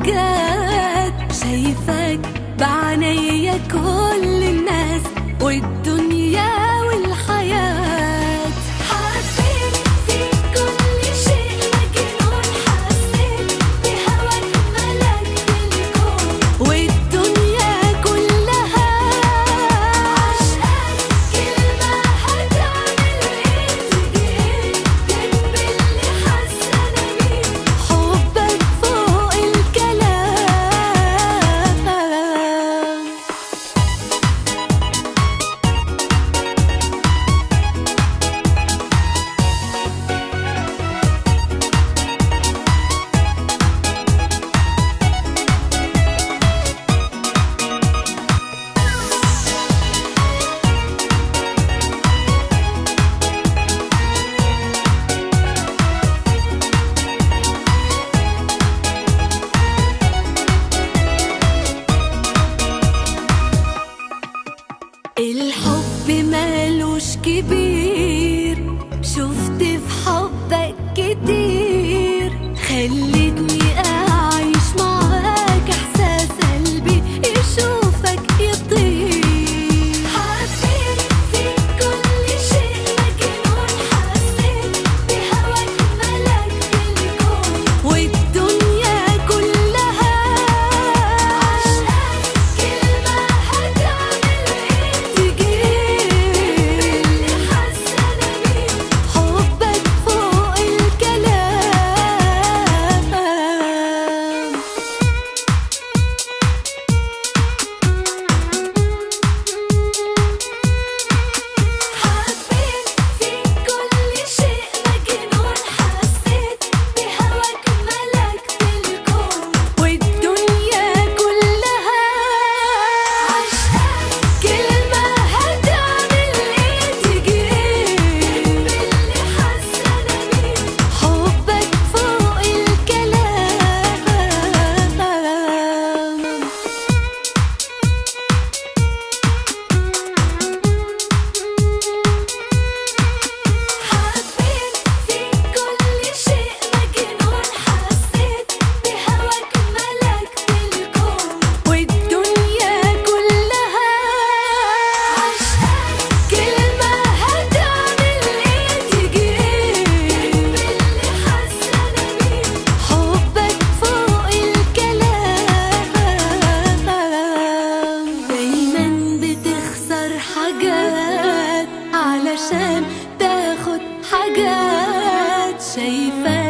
حاجات، شايفاك بعناية كل الناس والدنيا والحياة. حبيت فيك كل شيء مجنون، حسيت بهواك ملكت الكون والدنيا كلها عشقاك. كلمة هتعمل ايه؟ تيجي ايه جنب اللي حاسة انا بيه؟ حبك فوق الكلام. الحب مالوش كبير، شفت في حبك كتير، خلتني أعيش معاك إحساس قلبي يشوفك يطير. حبيت فيك كل شيء مجنون، حسيت بهواك ملكت الكون والدنيا كلها عشقاك. كلمة هتعمل ايه؟ تيجي ايه اللي حاسة انا بيه؟ حبك فوق الكلام. حبيت فيك كل شيء مجنون، حسيت بهواك ملكت الكون والدنيا كلها عشقاك. كلمة هتعمل ايه؟ تيجي ايه باللي حاسة انا بيه؟ حبك فوق الكلام. حبيت فيك كل شيء مجنون، حسيت بهواك ملكت الكون والدنيا كلها عشقاك. كلمة هتعمل ايه؟ تيجي ايه باللي حاسة انا بيه؟ حبك فوق الكلام. دايما بتخسر حاجات علشان تاخد حاجات، شايفاك